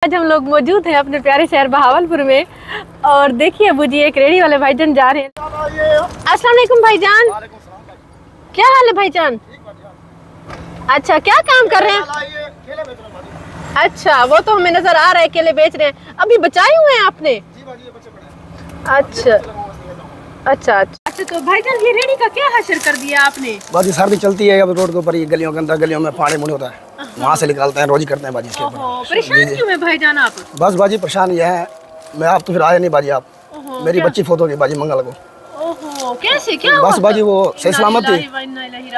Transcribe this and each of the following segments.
आज हम लोग मौजूद हैं अपने प्यारे शहर बहावलपुर में और देखिए अबू जी एक रेडी वाले भाईजान जा रहे हैं। अस्सलाम वालेकुम भाईजान, क्या हाल है भाईजान? अच्छा, क्या काम कर रहे हैं? अच्छा, वो तो हमें नजर आ रहा है केले बेच रहे हैं। अभी बचाए हुए हैं आपने? अच्छा अच्छा अच्छा। तो भाईजान ये रेडी का क्या हासिल कर दिया आपने? बाजी सर्दी चलती है अब रोड के ऊपर, ये गलियों के अंदर गलियों में पानी मुनी होता है, वहाँ से निकालते हैं, रोज करते हैं बाजी। परेशान क्यों है भाईजान आप? बस बाजी परेशान ये है, मैं आप तो फिर आए नहीं बाजी, आप मेरी बच्ची फोटो की बाजी मंगल को। ओहो, कैसे क्या बस बाजी वो सही सलामत थी,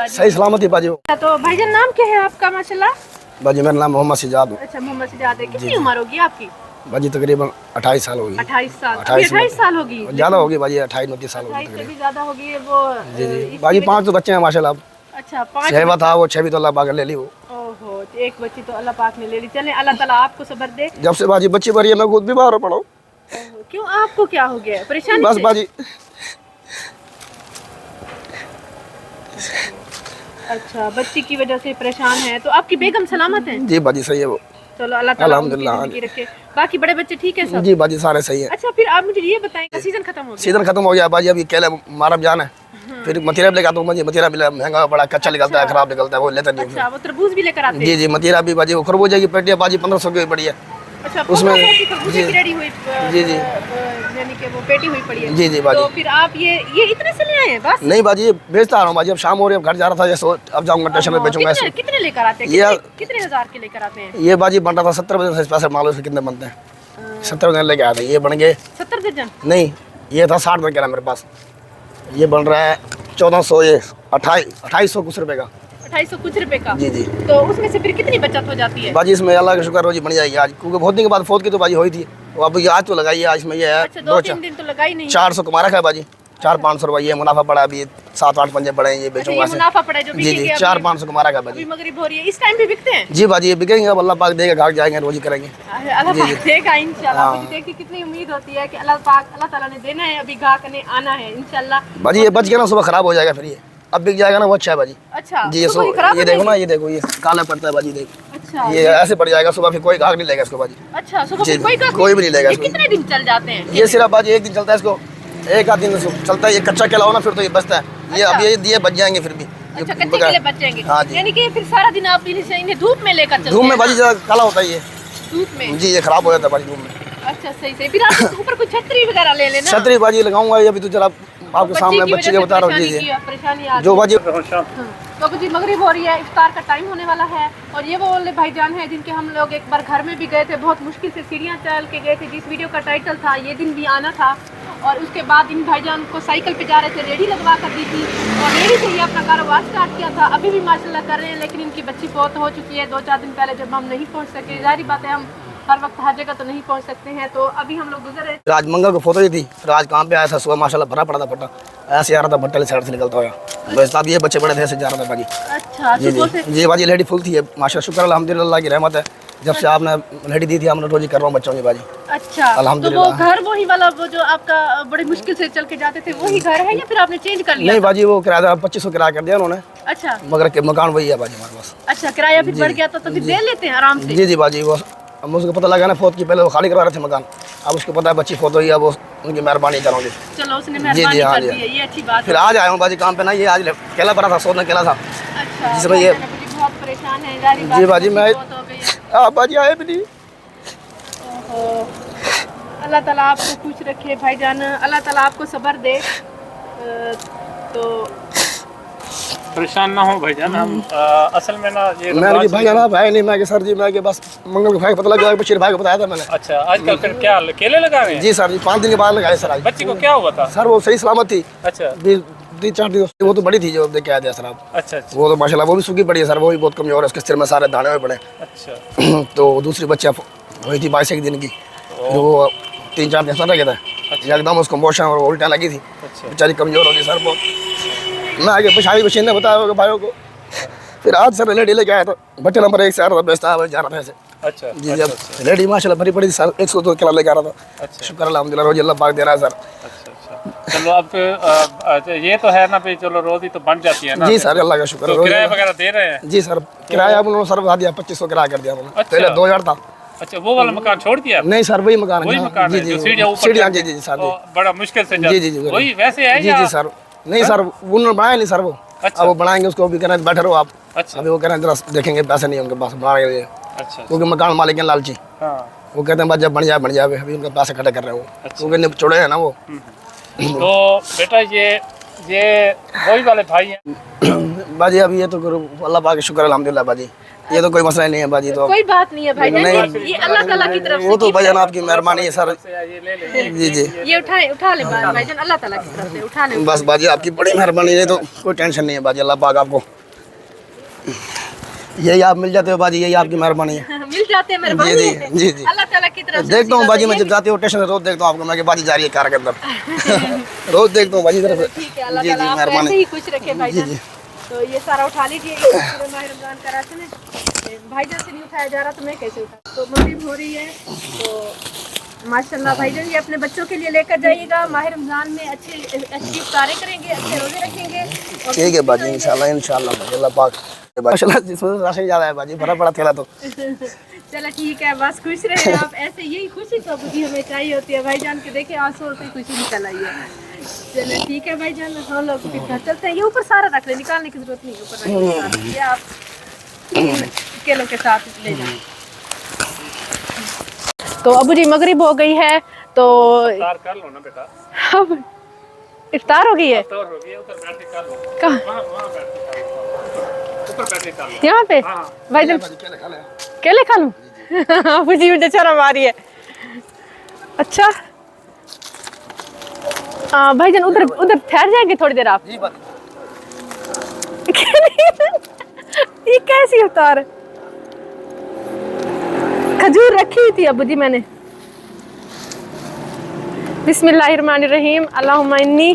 सही सलामत थी बाजी वो। तो भाईजान नाम क्या है आपका? माशाल्लाह। बाजी मेरा नाम मोहम्मद सिजाद। अच्छा, मोहम्मद सिजाद है। कितनी उम्र होगी आपकी? बाजी तकरीबन 28 साल होगी। 28 साल? 28 साल होगी? ज्यादा होगी बाजी, 28-29 साल होगी। 28 से भी ज्यादा होगी वो। जी जी बाजी 5 तो बच्चे हैं माशाल्लाह। अच्छा, 5 6 था वो, 6 भी तो अल्लाह पाक ले ली वो। ओहो, एक बच्ची तो अल्लाह पाक ने ले ली। चले अल्लाह ताला आपको सब्र दे। जब से बाजी बच्ची भरी है मैं खुद बीमार पड़ा हूँ। क्यों, आपको क्या हो गया? परेशानी? बस बाजी। अच्छा, बच्ची की वजह से परेशान है। तो आपकी बेगम सलामत है? जी बाजी सही है वो। चलो अल्लाह ताला अल्हम्दुलिल्लाह रखे। बाकी बड़े बच्चे ठीक है सब? जी बाजी सारे सही है। अच्छा, फिर आप मुझे ये बताएं, सीजन खत्म हो गया? सीजन खत्म हो गया बाजी, अभी केले मारब जाना है, फिर मतीरा भी लेकर आता हूँ। मतीरा भी महंगा बड़ा कच्चा निकलता है, खराब निकलता है, वो लेता नहीं। अच्छा, वो तरबूज भी लेकर आते हैं? जी जी मतीरा भी बाजी, वो खरबूजे की पेटी बाजी 1500 की पड़ी है। अच्छा, उसमें जी रेडी हुई? जी जी यानी कि वो पेटी हुई पड़ी है। जी जी बाजी। तो फिर आप ये इतने से ले आए हैं? बस नहीं बाजी, ये बेचता आ रहा हूँ बाजी, अब शाम हो रही है, घर जा रहा था, ये अब जाऊंगा स्टेशन पे बेचूंगा। कितने लेकर आते हैं? ये कितने हजार के लेकर आते हैं? ये बाजी बन रहा था 70 बजे से, पैसे मालूम से कितने बनते हैं। 70 दिन लेके आए थे, ये बन गए 70 दर्जन? नहीं, ये था 60 दिन का मेरे पास। ये बन रहा है 1400, ये 2800 कुछ रुपए का। 2800 कुछ रुपए का? जी जी। तो उसमें से फिर कितनी बचत हो जाती है? बाजी इसमें अल्लाह का शुक्र रोजी बन जाएगी आज, क्योंकि बहुत दिन के बाद फोत की तो बाजी हुई थी, वो अब आज तो लगाई है। आज में ये है अच्छा, 2-3 दिन तो लगाई नहीं? 400 कमा रखा है बाजी, 400-500 रुपये ये मुनाफा पड़ा। अभी 7-8 पंजे पड़े हैं, ये बेचूंगा। मुनाफा पड़ा जो जी जी 400-500 कमा रखा है बाजी। मगरिब हो रही है, इस टाइम पे बिकते हैं? जी बाजी ये बिकेंगे, अब अल्लाह पाक देगा, घाट जाएंगे, रोजी करेंगे, अल्लाह पाक देगा इंशाल्लाह। मुझे देखिए कितनी उम्मीद होती है कि अल्लाह ताला ने देना है, अभी घाट ने आना है इंशाल्लाह। बाजी ये बच गया ना, सुबह खराब हो जाएगा, फिर ये अब बिक जाएगा ना, वो अच्छा है बाजी। अच्छा जी, ये देखो ना, ये देखो ये काला पड़ता है बाजी, देखो। अच्छा, ये ऐसे पड़ जाएगा, सुबह फिर कोई घाट नहीं लेगा इसको बाजी। अच्छा, सुबह जी, कोई भी नहीं लेगा इसको। कितने दिन चल जाते हैं ये सिर्फ बाजी एक दिन चलता है, इसको एक आध दिन चलता है। ये कच्चा केला हो ना, फिर तो ये बचता है। ये अब ये बच जाएंगे फिर भी। अच्छा, कच्चे केले बच जाएंगे? हाँ जी। यानी कि फिर सारा दिन आप इन्हें धूप में लेकर चलते हैं? धूप में बाजी ज्यादा काला होता है ये, धूप में? जी ये खराब हो जाता है बाजी धूप में। अच्छा, सही। फिर आप ऊपर कोई छतरी वगैरह ले लेना। छतरी बाजी लगाऊंगा, ये अभी तो जरा आपके सामने बच्ची के बता रहा हूँ। जी जी परेशानी जो बाजी। तो जी मगरिब हो रही है, इफ्तार का टाइम होने वाला है और ये वो वाले भाईजान हैं जिनके हम लोग एक बार घर में भी गए थे, बहुत मुश्किल से सीढ़ियाँ चल के गए थे, जिस वीडियो का टाइटल था ये दिन भी आना था। और उसके बाद इन भाईजान को साइकिल पे जा रहे थे, रेडी लगवा कर दी थी और रेडी से ही अपना कारोबार स्टार्ट किया था। अभी भी माशाल्लाह कर रहे हैं, लेकिन इनकी बच्ची फौत हो चुकी है 2-4 दिन पहले, जब हम नहीं पहुँच सके। जाहिर बात है हम हर वक्त हर जगह तो नहीं पहुंच सकते हैं, तो अभी हम लोग गुजर रहे। आज मंगल को फोटो ही थी, फिर आज काम पे आया था, सुबह माशाल्लाह भरा पड़ा था पट्टा, ऐसे आ रहा था भट्टे साइड से निकलता हुआ। बस अब ये बच्चे बड़े थे, ऐसे जा रहा था बाजी। अच्छा, जी जी बाजी लेडी फुल थी माशाल्लाह, शुक्र अल्हम्दुलिल्लाह की रहमत है, जब से आपने लेडी दी थी हमने रोजी कर रहा हूँ बच्चों की बाजी। अच्छा, तो वो घर वही वाला वो जो आपका बड़ी मुश्किल से चल के जाते थे वही घर है या फिर आपने चेंज कर लिया? नहीं बाजी, वो किराया 2500 किराया कर दिया उन्होंने। अच्छा, मगर के मकान वही है बाजी हमारे पास। अच्छा, किराया फिर बढ़ गया तो फिर दे लेते हैं आराम से? जी जी बाजी, वो अब उसको पता लगा ना फोत की, पहले वो खाली करवा रहे थे मकान, अब उसको पता है बच्ची फोत हुई है, अब उनकी मेहरबानी करोगे। चलो उसने मेहरबानी कर दी है, ये अच्छी बात है। फिर आज आया हूँ बाजी काम पे ना, ये आज केला पड़ा था, सोना केला था। अच्छा, जिसमें ये बहुत परेशान है। जी बाजी मैं बाजी आए भी नहीं। अल्लाह ताला आपको खुश रखे भाईजान, अल्लाह ताला आपको सब्र दे। तो परेशान ना हो भाईजान, हम असल में ना ये मैं भाईजान आप आए नहीं, मैं कि सर जी मैं कि बस मंगल को भाई पता लगा, बशीर भाई को बताया था मैंने। अच्छा, आजकल फिर क्या केले लगा रहे हैं? जी सर जी 5 दिन के बाद लगाए सर। आज बच्ची को क्या हुआ था? सर वो सही सलामत थी। अच्छा, 3-4 दिन वो तो बड़ी थी जो देख के आए थे सर आप। अच्छा अच्छा, वो तो माशाल्लाह वो भी सूखी पड़ी है सर, वो भी बहुत कमजोर है, उसके सिर में सारे दाने हुए पड़े। अच्छा, तो दूसरी बच्चा हुई थी 22 दिन की, वो 3-4 दिन सर गया था, एकदम उसको मोशन और उल्टा लगी थी, बेचारी कमजोर होगी सर बहुत। मैं आगे पिछाड़ी मशीन ने बताया भाइयों को, फिर आज सर लेडी लेके आया था, बच्चे नंबर 1 से आ रहा था, बेचता जा रहा था ऐसे। अच्छा जी जी, अब लेडी माशाल्लाह भरी पड़ी थी सर, 102 किलो लेके आ रहा था। अच्छा, शुक्र अल्हम्दुलिल्लाह रोज अल्लाह पाक दे रहा है सर। अच्छा, चलो अब ये तो है ना भाई, चलो रोजी तो बन जाती है ना? जी सर अल्लाह का शुक्र। तो किराया वगैरह दे रहे हैं? जी सर किराया उन्होंने सर बढ़ा दिया, 2500 किराया कर दिया उन्होंने। अच्छा। पहले 2000 था, अच्छा, वो वाला मकान छोड़ दिया? नहीं सर, वही मकान वही मकान है जो सीढ़ियाँ ऊपर सीढ़ियाँ, जी जी सर, बड़ा मुश्किल से जी जी जी, वही वैसे है जी या? जी सर। नहीं सर, उन्होंने बनाया नहीं सर वो। अच्छा। अब वो बनाएंगे, उसको भी कह रहे हैं बैठे रहो आप। अच्छा अभी वो कह रहे हैं जरा देखेंगे, पैसे नहीं उनके पास बनाने के लिए, अच्छा क्योंकि मकान मालिक हैं लालची। हाँ वो कहते हैं बस जब बन जाए, अभी उनके पैसे इकट्ठे कर रहे हैं वो, क्योंकि निपचोड़े हैं ना वो। तो बेटा ये वही वाले भाई हैं? बाजी अब ये तो अल्लाह पाक का शुक्र अल्हम्दुलिल्लाह बाजी, ये तो कोई मसला नहीं है बाजी। तो कोई बात नहीं है भाईजान, नहीं। ये अल्लाह ताला की तरफ से वो तो भाईजान आपकी मेहरबानी है सर। जी जी, ये उठा ले भाईजान, अल्लाह ताला की तरफ से उठा ले। बस बाजी आपकी बड़ी मेहरबानी है, तो कोई टेंशन नहीं है बाजी। अल्लाह पाक आपको यही आप मिल जाते हो बाजी, यही आपकी मेहरबानी है। मिल जाते हैं, मेहरबानी जी है जी जी। अल्लाह ताला की तरफ से। देखता हूँ बाजी, मैं जब जाती हूँ स्टेशन से रोज देखता हूँ आपको, मैं कि बाजी जा रही है कार के अंदर। रोज देखता हूँ बाजी तरफ। ठीक है, अल्लाह जी जी, ताला आपको ऐसे मेहरबानी। ही खुश रखे जी भाईजान। जी, तो ये सारा उठा लीजिए, ये पूरे माह रमजान का राशन है, भाईजान से नहीं उठाया जा रहा तो मैं कैसे उठा। तो मगरिब हो रही है, तो माशाल्लाह भाईजान ये अपने बच्चों के लिए लेकर जाइएगा। माह रमजान में अच्छी इफ्तारें करेंगे, अच्छे रोजे रखेंगे। और ठीक है बाजी, इंशाल्लाह बाजी, अल्लाह पाक माशाल्लाह जिसमें राशन ज़्यादा है बाजी, भरा पड़ा थैला तो। चलो ठीक है, बस खुश रहे आप ऐसे, यही खुशी तो बुद्धि हमें चाहिए होती है भाईजान के। देखे आंसू से खुशी निकल आई है। चलो ठीक है भाईजान, हम लोग फिर घर चलते हैं। ये ऊपर सारा रख ले, निकालने की जरूरत नहीं है, ऊपर रख ले। ये आप केलों के साथ ले जाएं। तो अबू जी मगरिब हो गई है, तो इफ्तार कर लो ना बेटा। अब इफ्तार हो गई है। इफ्तार हो गई है, उधर बैठ के कर लो। कहाँ? वहाँ बैठ के कर लो, ऊपर बैठ के कर लो। यहाँ पे हाँ। भाईजान केले खा लूँ? अबू जी मुझे शर्म आ रही है। अच्छा भाईजान उधर ठहर जाएंगे थोड़ी देर आप? जी बाजी। ये कैसी उतार है? खजूर रखी हुई थी अबू जी मैंने। बिस्मिल्लाहिर्रहमानिर्रहीम, अल्लाहुम्मा इन्नी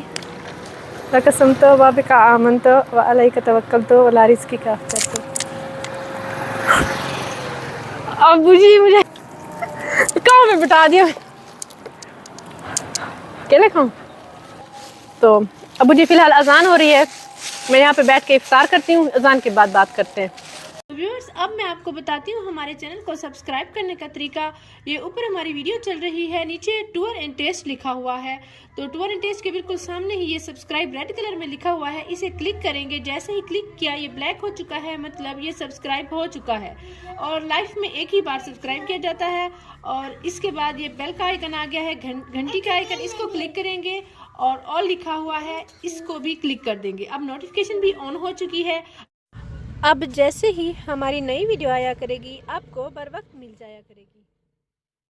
लकसमतु व बिका आमनतु व अलैका तवक्कलतु व ला रिज़्क़िका अफ़तरतु। अबू जी मुझे कहाँ में बिठा दिया, केले खाऊं? तो अबू जी फिलहाल अजान हो रही है, मैं यहाँ पे बैठ के इफ्तार करती हूँ, अजान के बाद बात करते हैं। व्यूअर्स अब मैं आपको बताती हूँ हमारे चैनल को सब्सक्राइब करने का तरीका। ये ऊपर हमारी वीडियो चल रही है, नीचे टूर एंड टेस्ट लिखा हुआ है, तो टूर एंड टेस्ट के बिल्कुल सामने ही ये सब्सक्राइब रेड कलर में लिखा हुआ है, इसे क्लिक करेंगे। जैसे ही क्लिक किया ये ब्लैक हो चुका है, मतलब ये सब्सक्राइब हो चुका है। और लाइफ में एक ही बार सब्सक्राइब किया जाता है। और इसके बाद ये बेल का आइकन आ गया है, घंटी का आइकन, इसको क्लिक करेंगे और ऑल लिखा हुआ है, इसको भी क्लिक कर देंगे। अब नोटिफिकेशन भी ऑन हो चुकी है। अब जैसे ही हमारी नई वीडियो आया करेगी आपको बर वक्त मिल जाया करेगी।